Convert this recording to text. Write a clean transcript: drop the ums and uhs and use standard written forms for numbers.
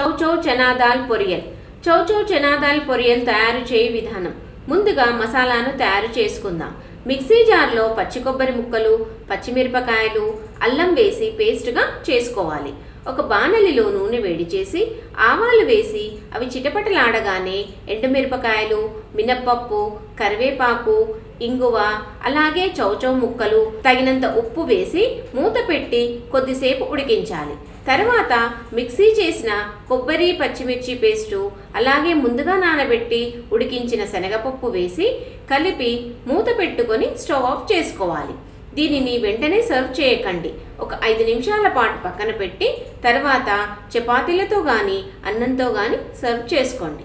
Chow chow chana dal poriyal. Chow chow chana dal poriyal తయారు చేయ విధానం. ముందుగా మసాలాను తయారు చేసుకుందాం. మిక్సీ జార్లో పచ్చి కొబ్బరి ముక్కలు, పచ్చిమిరపకాయలు, అల్లం వేసి పేస్ట్గా చేసుకోవాలి. ఒక బాణలిలో నూనె వేడి చేసి ఆవాలు వేసి అవి చిటపటలాడగానే ఎండుమిరపకాయలు, మినప్పప్పు, కరివేపాకు, ఇంగువ, అలాగే చౌచౌ ముక్కలు, తగినంత ఉప్పు వేసి మూత పెట్టి కొద్దిసేపు ఉడికించాలి. తర్వాత మిక్సీ చేసిన కొబ్బరి, పచ్చిమిర్చి పేస్టు, అలాగే ముందుగా నానబెట్టి ఉడికించిన శనగపప్పు వేసి కలిపి మూత పెట్టుకొని స్టవ్ ఆఫ్ చేసుకోవాలి. దీనిని వెంటనే సర్వ్ చేయకండి. ఒక 5 నిమిషాల పాటు పక్కన పెట్టి తర్వాత చపాతీలతో కానీ అన్నంతో కానీ సర్వ్ చేసుకోండి.